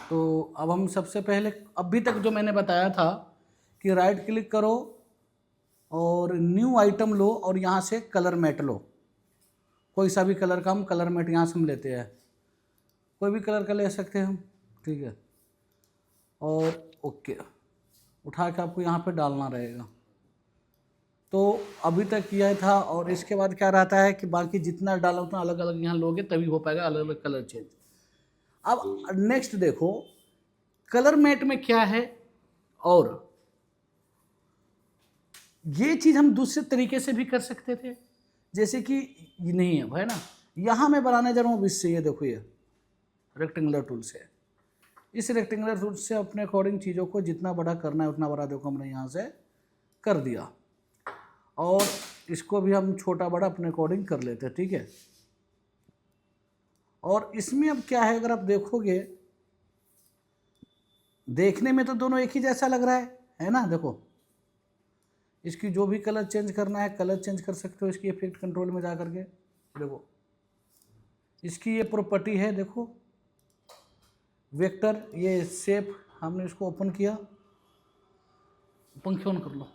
तो अब हम सबसे पहले अभी तक जो मैंने बताया था कि राइट क्लिक करो और न्यू आइटम लो और यहाँ से कलर मैट लो, कोई सा भी कलर का हम कलर मैट यहाँ से हम लेते हैं, कोई भी कलर का ले सकते हैं हम, ठीक है। और ओके उठा के आपको यहाँ पे डालना रहेगा। तो अभी तक यह था, और इसके बाद क्या रहता है कि बाकी जितना डाला उतना अलग अलग यहाँ लोगे तभी हो पाएगा अलग अलग कलर चेंज। अब नेक्स्ट देखो कलर मैट में क्या है, और ये चीज़ हम दूसरे तरीके से भी कर सकते थे, जैसे कि नहीं है ना, यहाँ मैं बनाने जा रहा हूँ इससे, ये देखो ये रेक्टेंगुलर टूल से, इस रेक्टेंगुलर टूल से अपने अकॉर्डिंग चीज़ों को जितना बड़ा करना है उतना बड़ा देखो हमने यहाँ से कर दिया, और इसको भी हम छोटा बड़ा अपने अकॉर्डिंग कर लेते हैं, ठीक है। और इसमें अब क्या है, अगर आप देखोगे देखने में तो दोनों एक ही जैसा लग रहा है ना, देखो इसकी जो भी कलर चेंज करना है कलर चेंज कर सकते हो, इसकी इफेक्ट कंट्रोल में जा करके देखो, इसकी ये प्रॉपर्टी है, देखो वेक्टर, ये शेप हमने इसको ओपन किया, पंखे ऑन कर लो।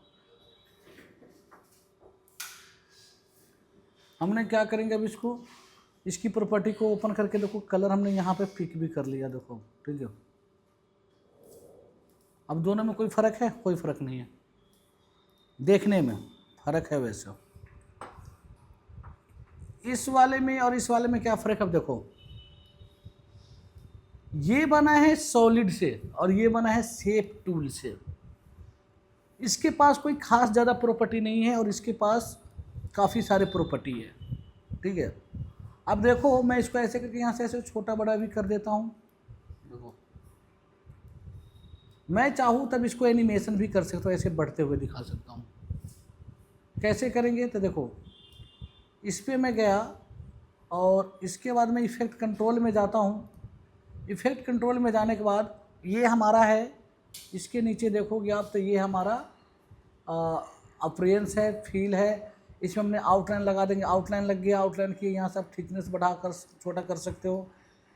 हमने क्या करेंगे अब इसको, इसकी प्रॉपर्टी को ओपन करके देखो कलर हमने यहाँ पे पिक भी कर लिया, देखो ठीक है। अब दोनों में कोई फ़र्क है? कोई फ़र्क नहीं है, देखने में फ़र्क है वैसे। इस वाले में और इस वाले में क्या फ़र्क है, अब देखो ये बना है सॉलिड से और ये बना है शेप टूल से, इसके पास कोई खास ज़्यादा प्रॉपर्टी नहीं है और इसके पास काफ़ी सारे प्रॉपर्टी है, ठीक है। अब देखो मैं इसको ऐसे करके यहाँ से ऐसे छोटा बड़ा भी कर देता हूँ, देखो मैं चाहूँ तब इसको एनिमेशन भी कर सकता हूँ, ऐसे बढ़ते हुए दिखा सकता हूँ। कैसे करेंगे तो देखो इस पर मैं गया और इसके बाद मैं इफ़ेक्ट कंट्रोल में जाता हूँ, इफ़ेक्ट कंट्रोल में जाने के बाद ये हमारा है, इसके नीचे देखोगे आप तो ये हमारा अपीयरेंस है, फील है, इसमें हमने आउटलाइन लगा देंगे, आउटलाइन लग गया, आउटलाइन की यहाँ से आप थिकनेस बढ़ा कर छोटा कर सकते हो,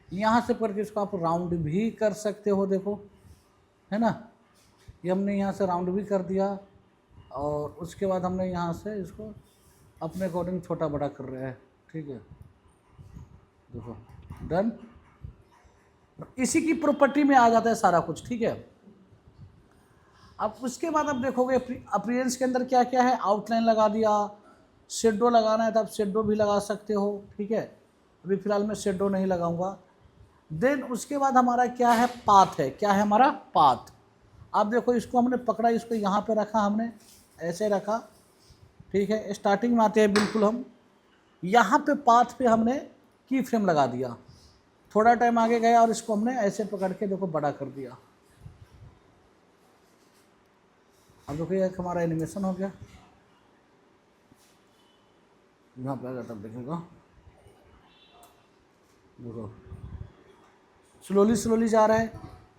यहाँ से करके इसको आप राउंड भी कर सकते हो, देखो है ना, ये हमने यहाँ से राउंड भी कर दिया, और उसके बाद हमने यहाँ से इसको अपने अकॉर्डिंग छोटा बड़ा कर रहे हैं, ठीक है, देखो डन। इसी की प्रॉपर्टी में आ जाता है सारा कुछ, ठीक है। अब उसके बाद आप देखोगे अपीयरेंस के अंदर क्या क्या है, आउटलाइन लगा दिया, शेडो लगाना है तो आप शेडो भी लगा सकते हो, ठीक है। अभी फ़िलहाल मैं शेडो नहीं लगाऊंगा। देन उसके बाद हमारा क्या है, पाथ है, क्या है हमारा पाथ। आप देखो इसको हमने पकड़ा, इसको यहाँ पे रखा, हमने ऐसे रखा, ठीक है। स्टार्टिंग में आते हैं बिल्कुल हम, यहाँ पे पाथ पे हमने की फ्रेम लगा दिया, थोड़ा टाइम आगे गया और इसको हमने ऐसे पकड़ के देखो बड़ा कर दिया। अब देखो ये हमारा एनिमेशन हो गया, यहाँ पे आएगा तब देखेगा, देखो स्लोली स्लोली जा रहा है,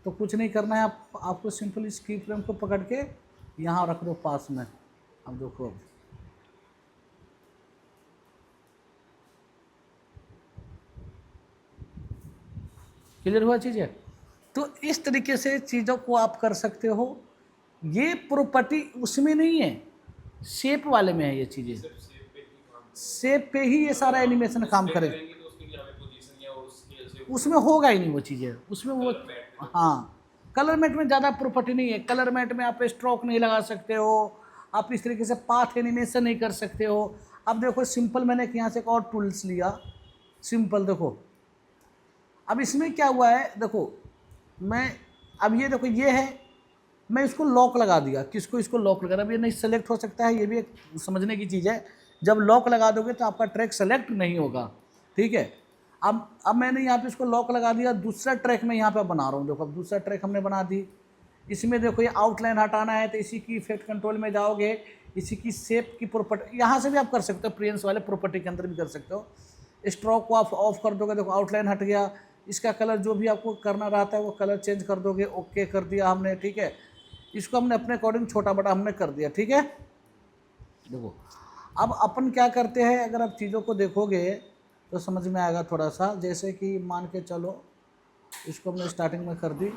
तो कुछ नहीं करना है, आपको सिंपल इस की फ्रेम को पकड़ के यहाँ रख दो पास में। अब देखो अब क्लियर हुआ चीज़ है। तो इस तरीके से चीज़ों को आप कर सकते हो, ये प्रॉपर्टी उसमें नहीं है, शेप वाले में है ये चीज़ें, शेप पे ही ये सारा एनिमेशन काम करेगा, उसमें होगा ही नहीं वो चीज़ें, उसमें वो हाँ कलर मैट में ज़्यादा प्रॉपर्टी नहीं है। कलर मैट में आप स्ट्रोक नहीं लगा सकते हो, आप इस तरीके से पाथ एनिमेशन नहीं कर सकते हो। अब देखो सिंपल मैंने यहाँ से एक और टूल्स लिया, सिंपल देखो, अब इसमें क्या हुआ है, देखो मैं अब ये देखो ये है, मैं इसको लॉक लगा दिया, किसको, इसको लॉक लगा, अब ये नहीं सेलेक्ट हो सकता है, ये भी एक समझने की चीज़ है। जब लॉक लगा दोगे तो आपका ट्रैक सेलेक्ट नहीं होगा, ठीक है। अब मैंने यहाँ पे इसको लॉक लगा दिया, दूसरा ट्रैक मैं यहाँ पे बना रहा हूँ, देखो अब दूसरा ट्रैक हमने बना दी। इसमें देखो ये आउटलाइन हटाना है तो इसी की इफेक्ट कंट्रोल में जाओगे, इसी की शेप की प्रॉपर्टी यहाँ से भी आप कर सकते हो, प्रियंस वाले प्रॉपर्टी के अंदर भी कर सकते हो। स्ट्रोक को आप ऑफ कर दोगे, देखो आउटलाइन हट गया, इसका कलर जो भी आपको करना रहता है वो कलर चेंज कर दोगे, ओके कर दिया हमने, ठीक है। इसको हमने अपने अकॉर्डिंग छोटा बड़ा हमने कर दिया, ठीक है। देखो अब अपन क्या करते हैं, अगर आप चीज़ों को देखोगे तो समझ में आएगा थोड़ा सा, जैसे कि मान के चलो इसको हमने स्टार्टिंग में कर दी।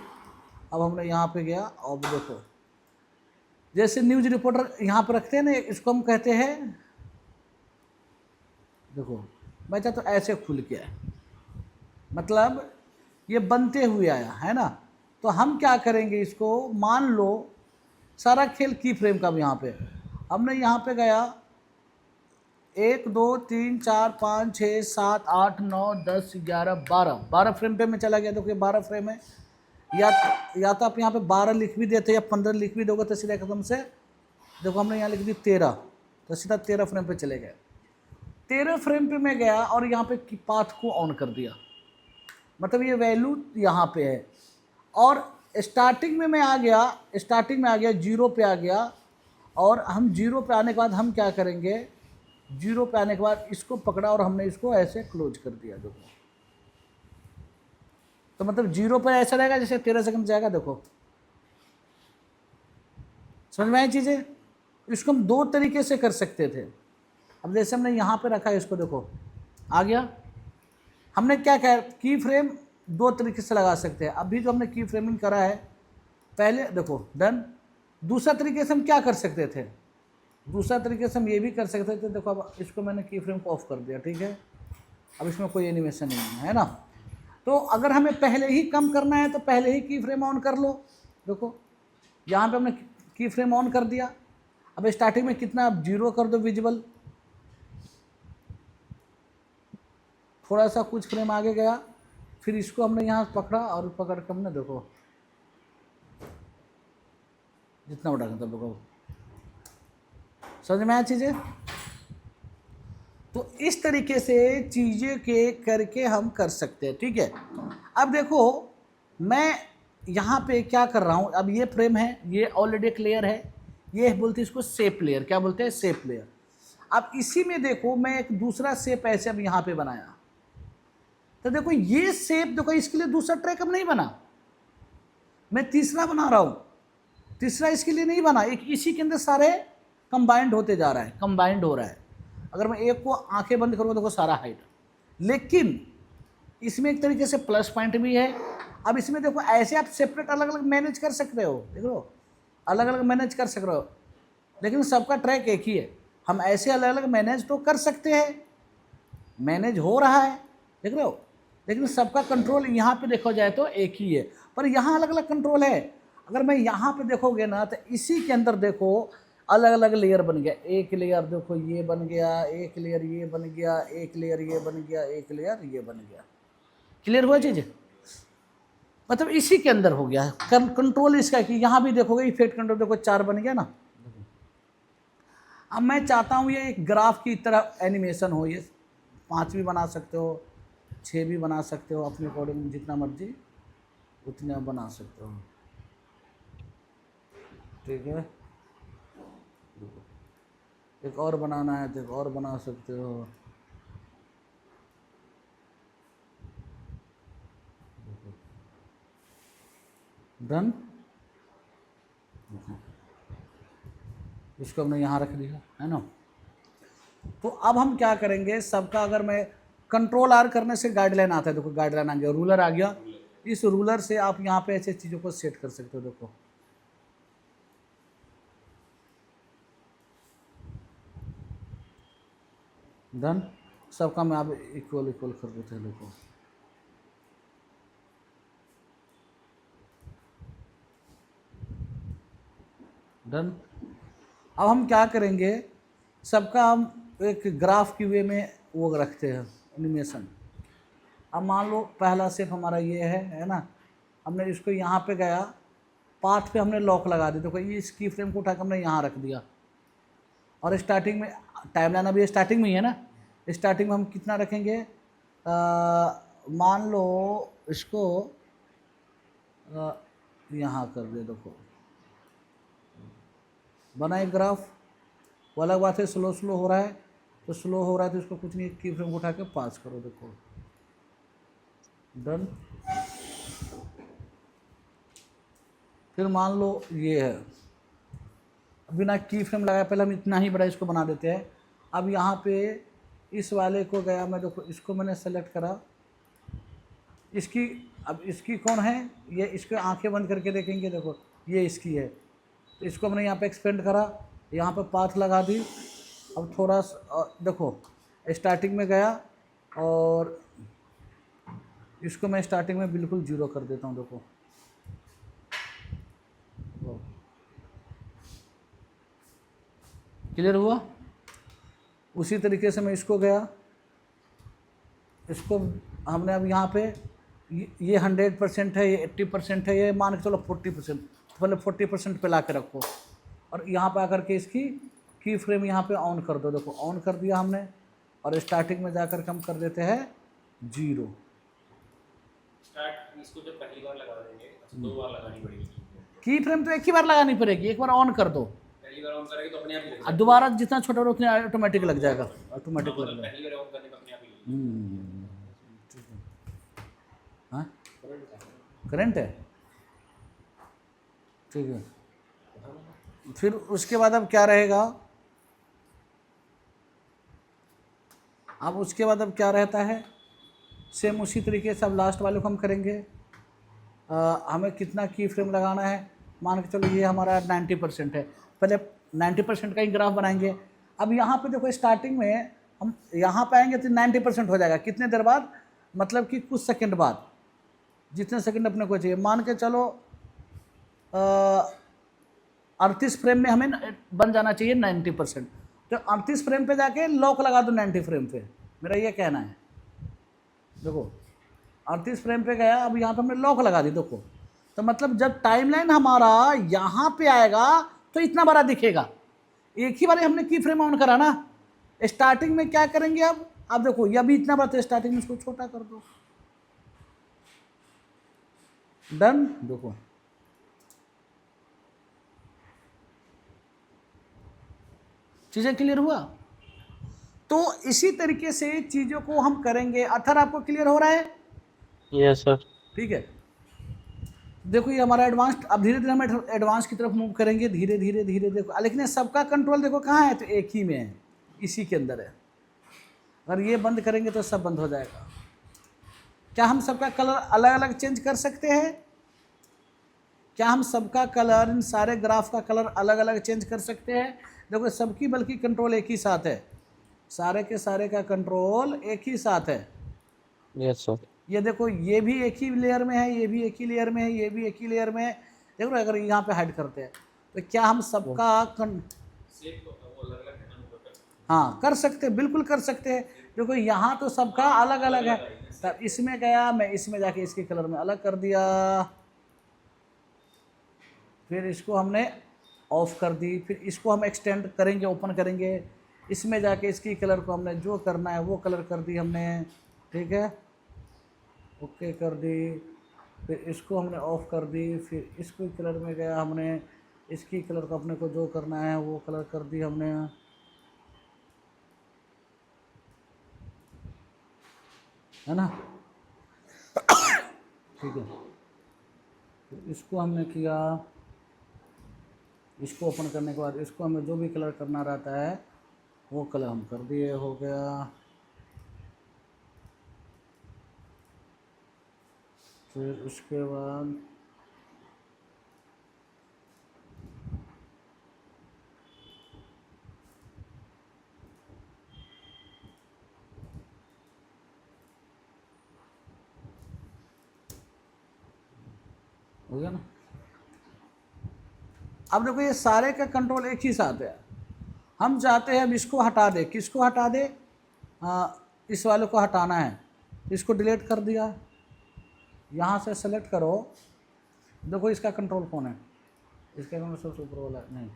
अब हमने यहाँ पे गया और देखो जैसे न्यूज रिपोर्टर यहाँ पर रखते हैं ना, इसको हम कहते हैं, देखो बच्चा तो ऐसे खुल के है, मतलब ये बनते हुए आया है ना। तो हम क्या करेंगे, इसको मान लो सारा खेल की फ्रेम का भी यहाँ पे हमने यहाँ पे गया 1 2 3 4 5 6 7 8 9 10 11 12 फ्रेम पे मैं चला गया। देखो ये 12 फ्रेम है, या तो आप यहाँ पे 12 लिख भी देते या 15 लिख भी दोगे तो सीधा एकदम से देखो हमने यहाँ लिख दी 13, तो सीधा 13 फ्रेम पे चले गए। 13 फ्रेम पे मैं गया और यहाँ पे पाथ को ऑन कर दिया, मतलब ये वैल्यू यहाँ पे है। और स्टार्टिंग में मैं आ गया, स्टार्टिंग में आ गया 0 पे आ गया, और हम 0 पे आने के बाद हम क्या करेंगे, 0 पे आने के बाद इसको पकड़ा और हमने इसको ऐसे क्लोज कर दिया। देखो तो मतलब 0 पर ऐसा रहेगा जैसे 13 सेकंड जाएगा। देखो समझ में आई चीज़ें। इसको हम 2 तरीके से कर सकते थे। अब जैसे हमने यहाँ पे रखा है, इसको देखो आ गया। हमने क्या कहा, की फ्रेम 2 तरीके से लगा सकते हैं। अभी जो हमने की फ्रेमिंग करा है पहले देखो डन। दूसरा तरीके से हम क्या कर सकते थे, दूसरा तरीके से हम ये भी कर सकते थे। देखो अब इसको मैंने की फ्रेम को ऑफ कर दिया, ठीक है, अब इसमें कोई एनिमेशन नहीं है ना। तो अगर हमें पहले ही कम करना है तो पहले ही की फ्रेम ऑन कर लो। देखो यहाँ पे हमने की फ्रेम ऑन कर दिया। अब स्टार्टिंग में कितना, अब 0 कर दो विजिबल, थोड़ा सा कुछ फ्रेम आगे गया, फिर इसको हमने यहाँ पकड़ा और पकड़ कर हमने देखो जितना बड़ा करता देखो, समझ में आया चीज़ें। तो इस तरीके से चीज़ें के करके हम कर सकते हैं, ठीक है। अब देखो मैं यहाँ पे क्या कर रहा हूँ, अब ये फ्रेम है, ये ऑलरेडी एक लेयर है, ये बोलते हैं इसको शेप लेयर, क्या बोलते हैं, शेप लेयर। अब इसी में देखो मैं एक दूसरा शेप ऐसे अब यहाँ पे बनाया, तो देखो ये शेप देखो, इसके लिए दूसरा ट्रैक अब नहीं बना, मैं तीसरा बना रहा हूँ। तीसरा इसके लिए नहीं बना, एक इसी के अंदर सारे कंबाइंड होते जा रहा है, कंबाइंड हो रहा है। अगर मैं एक को आंखें बंद करूँगा देखो सारा हाइट, लेकिन इसमें एक तरीके से प्लस पॉइंट भी है। अब इसमें देखो ऐसे आप सेपरेट अलग अलग मैनेज कर सकते हो, देखो अलग अलग मैनेज कर सक रहे हो, लेकिन सबका ट्रैक एक ही है। हम ऐसे अलग अलग मैनेज तो कर सकते हैं, मैनेज हो रहा है, देख रहे हो, लेकिन सबका कंट्रोल यहाँ पे देखा जाए तो एक ही है, पर यहाँ अलग अलग कंट्रोल है। अगर मैं यहाँ पे देखोगे ना तो इसी के अंदर देखो अलग अलग लेयर बन गया। एक लेयर देखो ये बन गया, एक लेयर ये बन गया, एक लेयर ये बन गया, एक लेयर ये बन गया। क्लियर हुआ चीज़, मतलब इसी के अंदर हो गया कंट्रोल इसका। कि यहाँ भी देखोगे इफेक्ट कंट्रोल देखो 4 बन गया ना। अब मैं चाहता हूँ ये एक ग्राफ की तरह एनिमेशन हो, ये 5 भी बना सकते हो, 6 भी बना सकते हो, अपने अकॉर्डिंग जितना मर्जी उतना बना सकते हो, ठीक है। एक और बनाना है तो एक और बना सकते हो, डन। इसको हमने यहाँ रख दिया है ना। तो अब हम क्या करेंगे, सबका अगर मैं कंट्रोल आर करने से गाइडलाइन आता है, देखो गाइडलाइन आ गया, रूलर आ गया। इस रूलर से आप यहाँ पे ऐसे चीज़ों को सेट कर सकते हो, देखो डन। सबका मैं आप इक्वल इक्वल कर देते हैं, देखो डन। अब हम क्या करेंगे, सबका हम एक ग्राफ की वे में वो रखते हैं एनिमेशन। अब मान लो पहला स्टेप हमारा ये है ना, हमने इसको यहाँ पे गया, पाथ पे हमने लॉक लगा दिया, देखो ये इस की फ्रेम को उठा कर हमने यहाँ रख दिया। और स्टार्टिंग में टाइमलाइन अभी स्टार्टिंग में ही है ना, स्टार्टिंग में हम कितना रखेंगे, मान लो इसको यहाँ कर दे, देखो बना एक ग्राफ। वो अलग बात है स्लो स्लो हो रहा है, तो स्लो हो रहा है तो इसको कुछ नहीं, की फ्रेम को उठा के पास करो, देखो डन। फिर मान लो ये है, बिना की फ्रेम लगाए पहले हम इतना ही बड़ा इसको बना देते हैं। अब यहाँ पे इस वाले को गया मैं, देखो इसको मैंने सेलेक्ट करा, इसकी, अब इसकी कौन है, ये इसके आंखें बंद करके देखेंगे, देखो ये इसकी है। तो इसको हमने यहाँ पे एक्सपेंड करा, यहाँ पे पाथ लगा दी। अब थोड़ा देखो स्टार्टिंग में गया और इसको मैं स्टार्टिंग में बिल्कुल जीरो कर देता हूँ, देखो क्लियर हुआ। उसी तरीके से मैं इसको गया, इसको हमने अब यहाँ पे ये 100% है, ये 80% है, ये मान के चलो 40%, पहले 40% पे ला के रखो और यहाँ पे आकर के इसकी की फ्रेम यहाँ पे ऑन कर दो। देखो ऑन कर दिया हमने और स्टार्टिंग में जाकर के हम कर देते हैं 0। स्टार्ट इसको जब पहली बार लगा देंगे तो 2 बार लगानी पड़ेगी की फ्रेम, तो एक ही बार लगानी पड़ेगी, एक बार ऑन कर दो, पहली बार ऑन करेंगे तो अपने आप ही लगेगा। और दोबारा जितना छोटा हो उतना ऑटोमेटिक लग जाएगा, ऑटोमेटिक लग जाएगा। पहली बार ऑन करने पे अपने आप ही लगेगा। ठीक है। हाँ करंट है, ठीक है। फिर उसके बाद अब क्या रहेगा, अब उसके बाद अब क्या रहता है, सेम उसी तरीके से अब लास्ट वाले को हम करेंगे। हमें कितना की फ्रेम लगाना है, मान के चलो ये हमारा 90% है, पहले 90% का ही ग्राफ बनाएंगे। अब यहाँ पे देखो स्टार्टिंग में हम यहाँ पे आएंगे तो 90% हो जाएगा, कितने देर बाद, मतलब कि कुछ सेकंड बाद, जितने सेकंड अपने को चाहिए। मान के चलो 38 फ्रेम में हमें बन जाना चाहिए 90%, तो 38 फ्रेम पे जाके लॉक लगा दो 90 फ्रेम पे, मेरा ये कहना है। देखो 38 फ्रेम पे गया, अब यहाँ पे हमने लॉक लगा दी, देखो तो मतलब जब टाइमलाइन हमारा यहाँ पे आएगा तो इतना बड़ा दिखेगा। एक ही बार हमने की फ्रेम ऑन करा ना, स्टार्टिंग में क्या करेंगे अब देखो ये अभी इतना बड़ा, तो स्टार्टिंग में इसको छोटा कर दो, डन। देखो चीजें क्लियर हुआ। तो इसी तरीके से चीजों को हम करेंगे। अथर आपको क्लियर हो रहा है? Yes sir. ठीक है, देखो ये हमारा एडवांस्ड, अब धीरे धीरे हम एडवांस की तरफ मूव करेंगे, धीरे धीरे धीरे। देखो लेकिन सबका कंट्रोल देखो कहाँ है, तो एक ही में है, इसी के अंदर है। अगर ये बंद करेंगे तो सब बंद हो जाएगा। क्या हम सबका कलर अलग अलग चेंज कर सकते हैं? क्या हम सबका कलर, इन सारे ग्राफ का कलर अलग अलग चेंज कर सकते हैं? देखो सबकी बल्कि कंट्रोल एक ही साथ है, सारे के सारे का कंट्रोल एक ही साथ है। Yes sir. ये देखो ये भी एक ही लेयर में है, ये भी एक ही लेयर में है, ये भी एक ही लेयर में है। देखो अगर यहाँ पे हाइड करते हैं तो क्या हम सबका हाँ कर सकते हैं, बिल्कुल कर सकते हैं। देखो यहाँ तो सबका अलग अलग है, तब इसमें गया मैं, इसमें जाके इसके कलर में अलग कर दिया, फिर इसको हमने ऑफ कर दी, फिर इसको हम एक्सटेंड करेंगे, ओपन करेंगे, इसमें जाके इसकी कलर को हमने जो करना है वो कलर कर दी हमने, ठीक है, ओके कर दी। फिर इसको हमने ऑफ कर दी, फिर इसको कलर में गया हमने, इसकी कलर को अपने को जो करना है वो कलर कर दी हमने, है ना, ठीक है। फिर इसको हमने किया, इसको ओपन करने के बाद इसको हमें जो भी कलर करना रहता है वो कलर हम कर दिए, हो गया। फिर उसके बाद हो गया ना। अब देखो ये सारे का कंट्रोल एक ही साथ है। हम चाहते हैं अब इसको हटा दे, किसको हटा दे, इस वाले को हटाना है, इसको डिलीट कर दिया। यहाँ से सेलेक्ट करो, देखो इसका कंट्रोल कौन है, इसका कंट्रोल सबसे ऊपर वाला नहीं,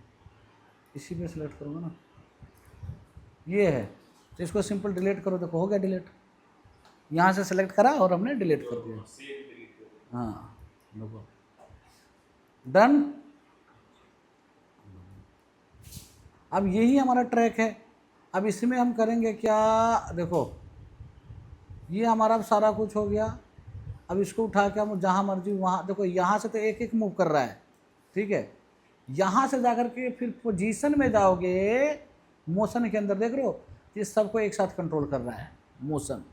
इसी पे सेलेक्ट करूँगा ना, ये है, तो इसको सिंपल डिलीट करो। देखो हो गया डिलीट, यहाँ से सेलेक्ट करा और हमने डिलीट कर दिया। हाँ देखो डन। अब यही हमारा ट्रैक है। अब इसमें हम करेंगे क्या, देखो ये हमारा अब सारा कुछ हो गया। अब इसको उठा के हम जहाँ मर्जी वहाँ, देखो यहाँ से तो एक एक मूव कर रहा है, ठीक है, यहाँ से जाकर के फिर पोजीशन में जाओगे, मोशन के अंदर देख रहे हो, ये सबको एक साथ कंट्रोल कर रहा है मोशन,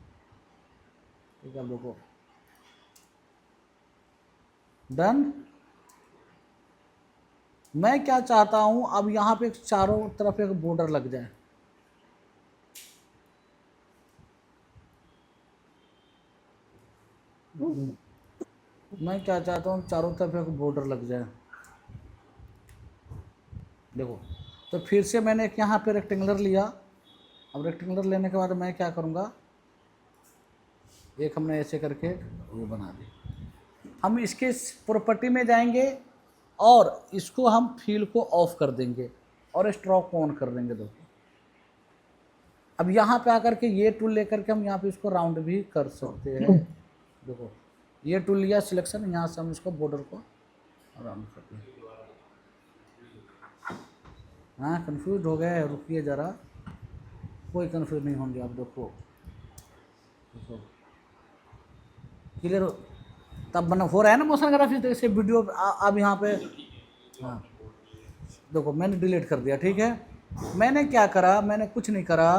ठीक है। अब देखो डन। मैं क्या चाहता हूं, अब यहाँ पे चारों तरफ एक बॉर्डर लग जाए। मैं क्या चाहता हूँ, चारों तरफ एक बॉर्डर लग जाए। देखो, तो फिर से मैंने एक यहाँ पे रेक्टेंगुलर लिया। अब रेक्टेंगुलर लेने के बाद मैं क्या करूँगा, एक हमने ऐसे करके वो बना दी। हम इसके प्रॉपर्टी में जाएंगे और इसको हम फील को ऑफ कर देंगे और स्ट्रोक को ऑन कर देंगे। देखो, अब यहाँ पे आकर के ये टूल लेकर के हम यहाँ पे इसको राउंड भी कर सकते हैं। देखो, ये टूल लिया सिलेक्शन, यहाँ से हम इसको बॉर्डर को राउंड करते हैं। हाँ, कंफ्यूज हो गए, रुकिए ज़रा, कोई कंफ्यूज नहीं होंगे। आप देखो, देखो क्लियर तब बना हो रहा है ना मोशन ग्राफिक्स। जैसे वीडियो अब यहाँ पे, हाँ देखो मैंने डिलीट कर दिया, ठीक है। मैंने क्या करा, मैंने कुछ नहीं करा।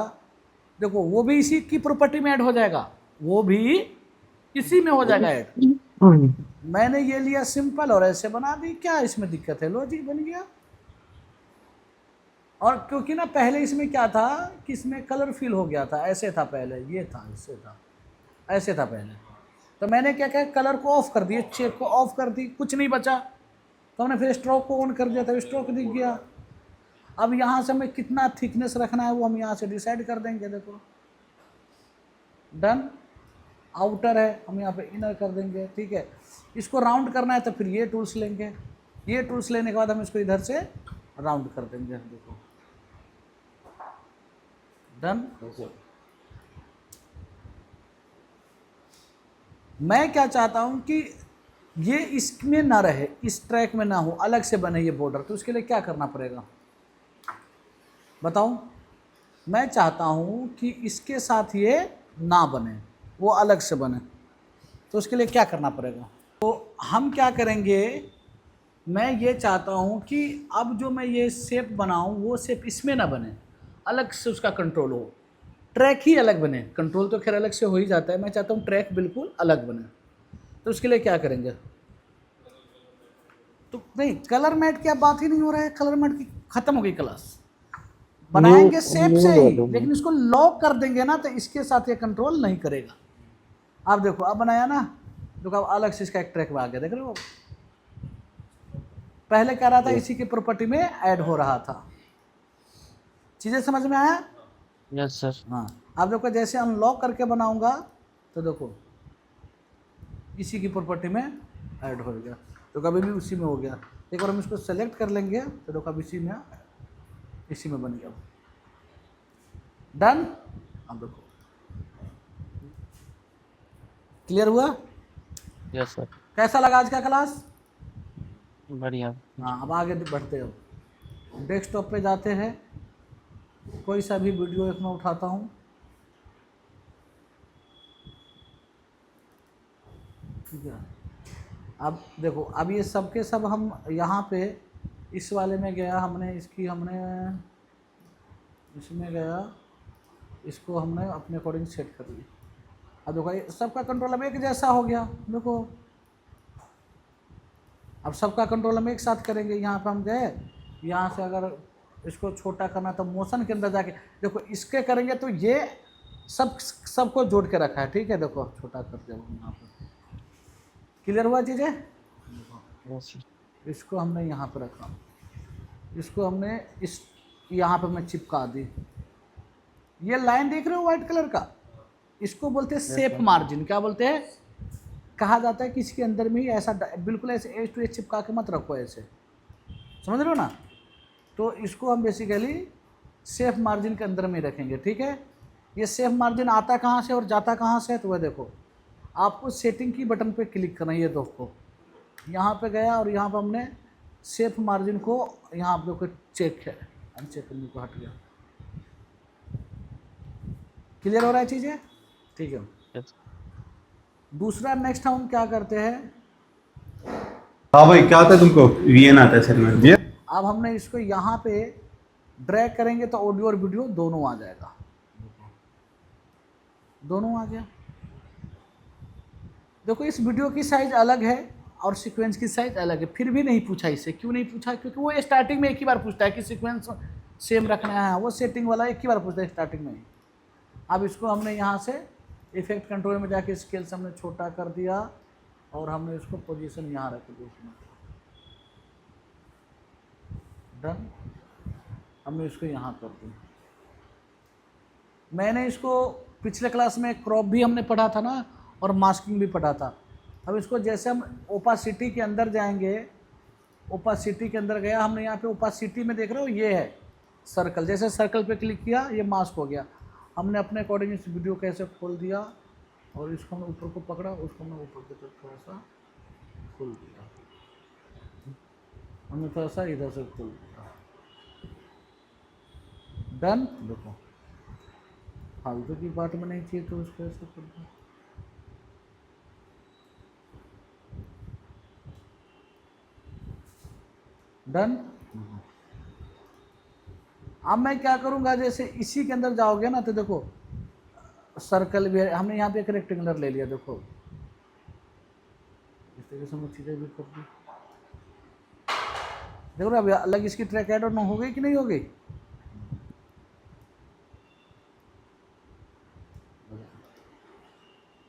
देखो, वो भी इसी की प्रॉपर्टी में ऐड हो जाएगा, वो भी इसी में हो जाएगा ऐड। मैंने ये लिया सिंपल और ऐसे बना दी, क्या इसमें दिक्कत है, लॉजिक बन गया। और क्योंकि ना पहले इसमें क्या था कि इसमें कलर फिल हो गया था, ऐसे था पहले, ये था, ऐसे था, ऐसे था पहले। तो मैंने क्या किया, कलर को ऑफ कर दिया, चेक को ऑफ कर दी, कुछ नहीं बचा। तो हमने फिर स्ट्रोक को ऑन कर दिया, तो स्ट्रोक दिख गया। अब यहाँ से हमें कितना थिकनेस रखना है वो हम यहाँ से डिसाइड कर देंगे। देखो, डन। आउटर है, हम यहाँ पे इनर कर देंगे, ठीक है। इसको राउंड करना है तो फिर ये टूल्स लेंगे। ये टूल्स लेने के बाद हम इसको इधर से राउंड कर देंगे। देखो, डन। मैं क्या चाहता हूं कि ये इसमें ना रहे, इस ट्रैक में ना हो, अलग से बने ये बॉर्डर। तो उसके लिए क्या करना पड़ेगा बताओ। मैं चाहता हूं कि इसके साथ ये ना बने, वो अलग से बने। तो उसके लिए क्या करना पड़ेगा, तो हम क्या करेंगे, मैं ये चाहता हूं कि अब जो मैं ये शेप बनाऊं वो शेप इसमें ना बने, अलग से उसका कंट्रोल हो, ट्रैक ही अलग बने। कंट्रोल तो खैर अलग से हो ही जाता है, मैं चाहता हूँ ट्रैक बिल्कुल अलग बने। तो उसके लिए क्या करेंगे, तो नहीं, कलर मैट की अब बात ही नहीं हो रहा है, कलर मैट की खत्म हो गई क्लास। बनाएंगे शेप से ही, लेकिन इसको लॉक कर देंगे ना तो इसके साथ ये कंट्रोल नहीं करेगा। आप देखो, अब बनाया ना, देखो अब अलग से इसका एक ट्रैक में आ गया, देख रहे हो। पहले क्या रहा था, इसी की प्रॉपर्टी में ऐड हो रहा था। चीजें समझ में आया। Yes sir. हाँ, अब देखो जैसे अनलॉक करके बनाऊंगा तो देखो इसी की प्रॉपर्टी में ऐड हो गया, तो कभी भी उसी में हो गया। एक बार हम इसको सेलेक्ट कर लेंगे तो देखो अब इसी में बन गया, डन। अब देखो क्लियर हुआ। Yes sir. कैसा लगा आज का क्लास। बढ़िया। हाँ, अब आगे बढ़ते हो, डेस्कटॉप पे जाते हैं, कोई सा भी वीडियो एक मैं उठाता हूँ। ठीक है, अब देखो, अब ये सब के सब हम यहाँ पे इस वाले में गया, हमने इसमें गया, इसको हमने अपने अकॉर्डिंग सेट कर लिया। अब देखो ये सबका कंट्रोल अब एक जैसा हो गया। देखो अब सबका कंट्रोल हम एक साथ करेंगे। यहाँ पे हम गए, यहाँ से अगर इसको छोटा करना तो मोशन के अंदर जाके देखो इसके करेंगे तो ये सबको जोड़ के रखा है, ठीक है। देखो छोटा कर दिया यहाँ पर, क्लियर हुआ चीज़ें। Yes sir. इसको हमने यहाँ पर रखा, इसको हमने इस यहाँ पर मैं चिपका दी। ये लाइन देख रहे हो व्हाइट कलर का, इसको बोलते हैं सेफ मार्जिन। क्या बोलते हैं, कहा जाता है कि इसके अंदर में ही ऐसा बिल्कुल ऐसे एज टू एज चिपका के मत रखो, ऐसे, समझ रहे हो ना। तो इसको हम बेसिकली सेफ मार्जिन के अंदर में रखेंगे, ठीक है। ये सेफ मार्जिन आता कहाँ से और जाता कहाँ से है, तो वह देखो आपको सेटिंग की बटन पे क्लिक करना है। ये दोस्तों यहाँ पे गया और यहाँ पर हमने सेफ मार्जिन को यहाँ आप लोग को चेक है, अनचेक करने को हट गया। क्लियर हो रहा है चीज़ें, ठीक है। यस। दूसरा नेक्स्ट हम क्या करते हैं, हाँ भाई, क्या आता है तुमको, वीएन आता है सर में। अब हमने इसको यहाँ पे ड्रैग करेंगे तो ऑडियो और वीडियो दोनों आ जाएगा, दोनों आ गया। देखो इस वीडियो की साइज अलग है और सीक्वेंस की साइज अलग है, फिर भी नहीं पूछा इससे। क्यों नहीं पूछा? क्योंकि वो स्टार्टिंग में एक ही बार पूछता है कि सीक्वेंस सेम रखना है, वो सेटिंग वाला एक ही बार पूछता है स्टार्टिंग में ही। अब इसको हमने यहाँ से इफेक्ट कंट्रोल में जाके स्केल से हमने छोटा कर दिया और हमने इसको पोजीशन यहाँ रख दी उसमें। डन। हमने इसको यहाँ कर दिया। मैंने इसको पिछले क्लास में क्रॉप भी हमने पढ़ा था ना, और मास्किंग भी पढ़ा था। अब इसको जैसे हम ओपासिटी के अंदर जाएंगे, ओपासिटी के अंदर गया हमने, यहाँ पे ओपासिटी में देख रहे हो ये है सर्कल, जैसे सर्कल पे क्लिक किया ये मास्क हो गया। हमने अपने अकॉर्डिंग इस वीडियो को ऐसे खोल दिया और इसको हमने ऊपर को पकड़ा, उसको हमने ऊपर की तरफ थोड़ा सा खोल दिया, हमने थोड़ा सा इधर से खोल दिया। डन। देखो फालतू की बात में नहीं चाहिए तो उसको ऐसे कर दो। डन। अब मैं क्या करूंगा, जैसे इसी के अंदर जाओगे ना तो देखो सर्कल भी है, हमने यहाँ पे एक रेक्टेंगुलर ले लिया। देखो इस तरीके से हम चीज़ें भी कर दी। देखो ना अभी अलग इसकी ट्रैक ऐड ऑन हो गई कि नहीं हो गई?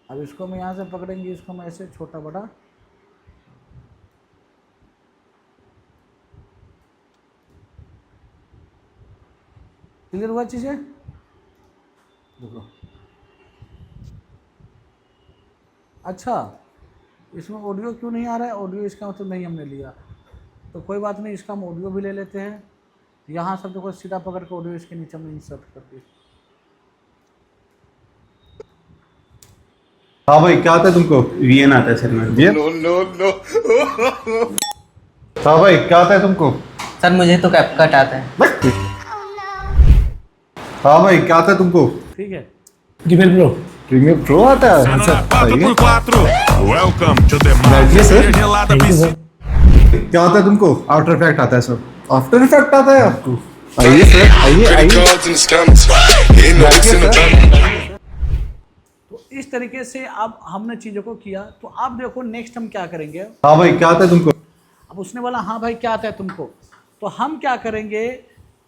अब इसको मैं यहाँ से पकड़ेंगे, इसको मैं ऐसे छोटा बड़ा क्लियर हुआ चीज़ें? देखो अच्छा इसमें ऑडियो क्यों नहीं आ रहा है? ऑडियो इसका मतलब नहीं हमने लिया, तो कोई बात नहीं, इसका हम ऑडियो भी ले लेते हैं। यहाँ सब देखो सीधा पकड़ के ऑडियो इसके नीचे हमने इंसर्ट कर दी। हाँ भाई क्या आता है तुमको? वीएन आता है सर में। No no no. हाँ भाई क्या आता है तुमको? सर मुझे तो कैपकट आता है। हाँ भाई क्या आता है तुमको? ठीक है, प्रीमियर प्रो। प्रीमियर प्रो आता है? Cena अच्छा, na 4x4. Welcome to the बैठिए Master sir. Gelada thank you PC. Sir. क्या आता है तुमको? आफ्टर इफेक्ट आता है सर। आफ्टर इफेक्ट आता है आपको? आइए सर, आइए आइए। बैठिए सर। तो इस तरीके से अब हमने चीज़ों को किया। तो अब देखो नेक्स्ट हम क्या करेंगे। हाँ भाई क्या आता है तुमको? अब उसने बोला हाँ भाई क्या आता है तुमको, तो हम क्या करेंगे,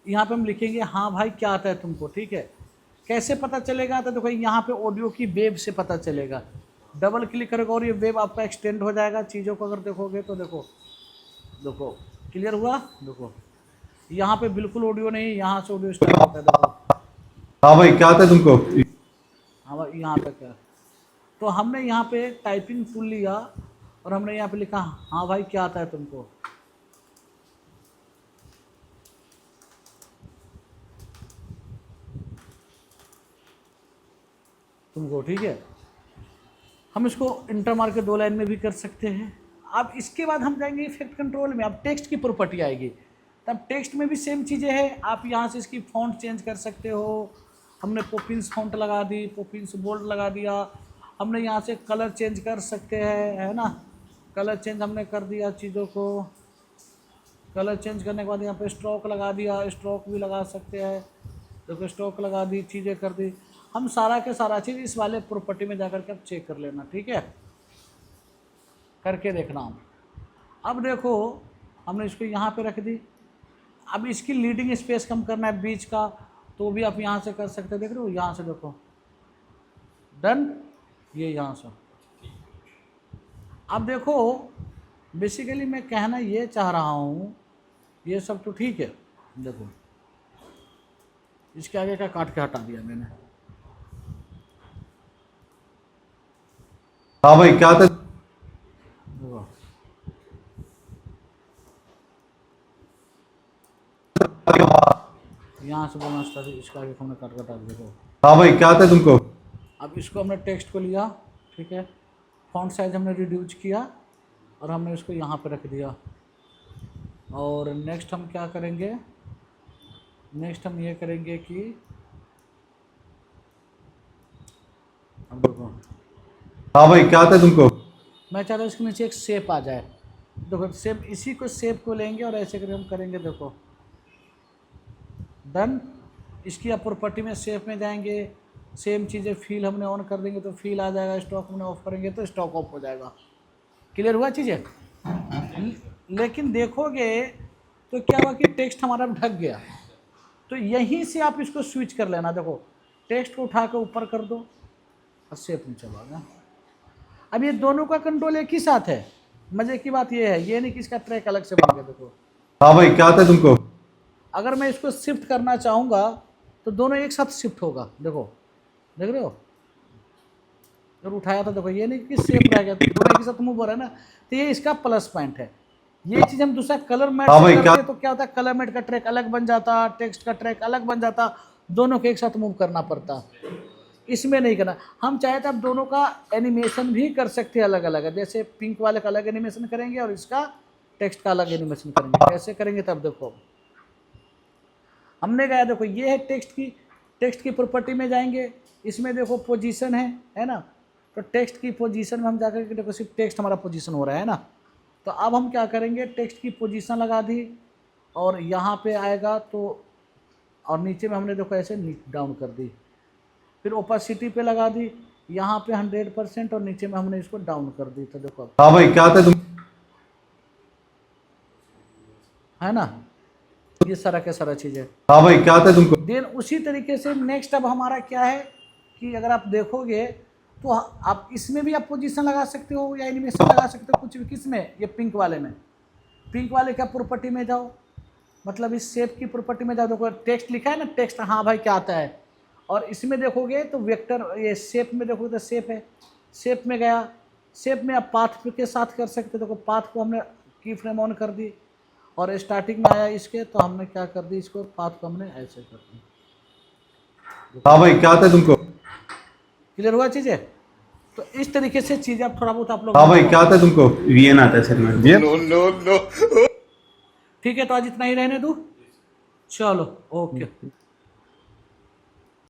यहाँ पे हम लिखेंगे हाँ भाई क्या आता है तुमको। ठीक है, कैसे पता चलेगा? तो देखो यहाँ पे ऑडियो की वेव से पता चलेगा। डबल क्लिक करोगे और ये वेव आपका एक्सटेंड हो जाएगा। चीज़ों को अगर देखोगे तो देखो देखो क्लियर हुआ। देखो यहाँ पे बिल्कुल ऑडियो नहीं, यहाँ से ऑडियो स्टार्ट होता है। देखो हाँ भाई क्या आता है तुमको? हाँ भाई यहाँ पे क्या, तो हमने यहाँ पे टाइपिंग टूल लिया और हमने यहाँ पे लिखा हाँ भाई क्या आता है तुमको। ठीक है, हम इसको इंटर मार के 2 लाइन में भी कर सकते हैं। अब इसके बाद हम जाएंगे इफेक्ट कंट्रोल में। अब टेक्स्ट की प्रॉपर्टी आएगी, तब टेक्स्ट में भी सेम चीज़ें हैं। आप यहाँ से इसकी फॉन्ट चेंज कर सकते हो। हमने पोपिन्स फॉन्ट लगा दी, पोपिन्स बोल्ड लगा दिया। हमने यहाँ से कलर चेंज कर सकते हैं, है ना। कलर चेंज हमने कर दिया चीज़ों को। कलर चेंज करने के बाद यहाँ पे स्ट्रोक लगा दिया, स्ट्रोक भी लगा सकते हैं। देखो स्ट्रोक लगा दी, चीज़ें कर दी। हम सारा के सारा चीज़ इस वाले प्रॉपर्टी में जाकर के अब चेक कर लेना। ठीक है, करके देखना हम। अब देखो हमने इसको यहाँ पे रख दी। अब इसकी लीडिंग स्पेस कम करना है बीच का, तो भी आप यहाँ से कर सकते हैं। देख रहे हो यहाँ से देखो, डन। ये यहाँ से अब देखो बेसिकली मैं कहना ये चाह रहा हूँ, ये सब तो ठीक है। देखो इसके आगे का काट के हटा दिया मैंने। हाँ भाई क्या आता है? देखो यहाँ से बोलना स्टार्ट, इसका आगे हमने काट हटा दिया। देखो हाँ भाई क्या आता है तुमको? अब इसको हमने टेक्स्ट को लिया, ठीक है, फॉन्ट साइज हमने रिड्यूस किया और हमने इसको यहाँ पे रख दिया। और नेक्स्ट हम क्या करेंगे, नेक्स्ट हम ये करेंगे कि अब देखो हाँ भाई क्या आता है तुमको? मैं चाहता हूँ इसके नीचे एक शेप आ जाए। देखो शेप, इसी को शेप को लेंगे और ऐसे करके हम करेंगे। देखो डन। इसकी आप प्रॉपर्टी में शेप में जाएंगे, सेम चीज़ें फील हमने ऑन कर देंगे तो फील आ जाएगा। स्टॉक हमने ऑफ करेंगे तो स्टॉक ऑफ हो जाएगा। क्लियर हुआ चीज़ें? लेकिन देखोगे तो क्या हुआ कि टेक्स्ट हमारा ढक गया, तो यहीं से आप इसको स्विच कर लेना। देखो टेक्स्ट को उठा कर ऊपर कर दो और शेप में चला गया। अब ये दोनों का कंट्रोल एक ही साथ है। मजे की बात ये है, ये नहीं कि इसका ट्रैक अलग से बन गया। देखो हाँ भाई क्या आता है तुमको? अगर मैं इसको शिफ्ट करना चाहूँगा तो दोनों एक साथ शिफ्ट होगा। देखो देख रहे हो, जब उठाया था देखो ये नहीं कि शेप रह गया, तो दोनों एक साथ मूव हो रहा है ना, तो ये इसका प्लस पॉइंट है। ये चीज़ हम दूसरा कलर मैट हाँ से भाई, करते क्या- तो क्या होता है, कलर मैट का ट्रैक अलग बन जाता, टेक्स्ट का ट्रैक अलग बन जाता, दोनों को एक साथ मूव करना पड़ता। इसमें नहीं करना। हम चाहे तो आप दोनों का एनिमेशन भी कर सकते हैं अलग अलग है। जैसे पिंक वाले का अलग एनिमेशन करेंगे और इसका टेक्स्ट का अलग एनिमेशन करेंगे। कैसे करेंगे तब देखो, हमने कहा देखो ये है टेक्स्ट की प्रॉपर्टी में जाएंगे, इसमें देखो पोजीशन है ना, तो टेक्स्ट की पोजीशन में हम जाकर के देखो सिर्फ टेक्स्ट हमारा पोजीशन हो रहा है ना। तो अब हम क्या करेंगे, टेक्स्ट की पोजीशन लगा दी और यहाँ पे आएगा तो, और नीचे में हमने देखो ऐसे डाउन कर दी, फिर ओपेसिटी पे लगा दी, यहाँ पे 100% और नीचे में हमने इसको डाउन कर दी। तो देखो हाँ भाई क्या आता है तुम? है ना, ये सारा का सारा चीज़ है। हाँ भाई क्या आता है तुमको? देन उसी तरीके से नेक्स्ट अब हमारा क्या है कि अगर आप देखोगे तो आप इसमें भी आप पोजीशन लगा सकते हो या एनिमेशन लगा सकते हो, कुछ भी। किस में, ये पिंक वाले में, पिंक वाले क्या प्रॉपर्टी में जाओ, मतलब इस शेप की प्रॉपर्टी में जाओ। देखो टेक्स्ट लिखा है ना, टेक्स्ट, हाँ भाई क्या आता है। और इसमें देखोगे तो वेक्टर, ये शेप में देखोगे तो शेप है, शेप में गया, शेप में आप पाथ के साथ कर सकते हो। देखो पाथ को हमने की फ्रेम ऑन कर दी और स्टार्टिंग में आया इसके, तो हमने क्या कर दी, इसको पाथ को हमने ऐसे कर दी। हाँ भाई क्या आता है तुमको? क्लियर हुआ चीज़ें? तो इस तरीके से चीज़ें आप थोड़ा बहुत आप लोग, हाँ भाई क्या आता है तुमको? वीएन आता है सर में। ठीक है। तो आज इतना ही रहने दूँ, चलो ओके।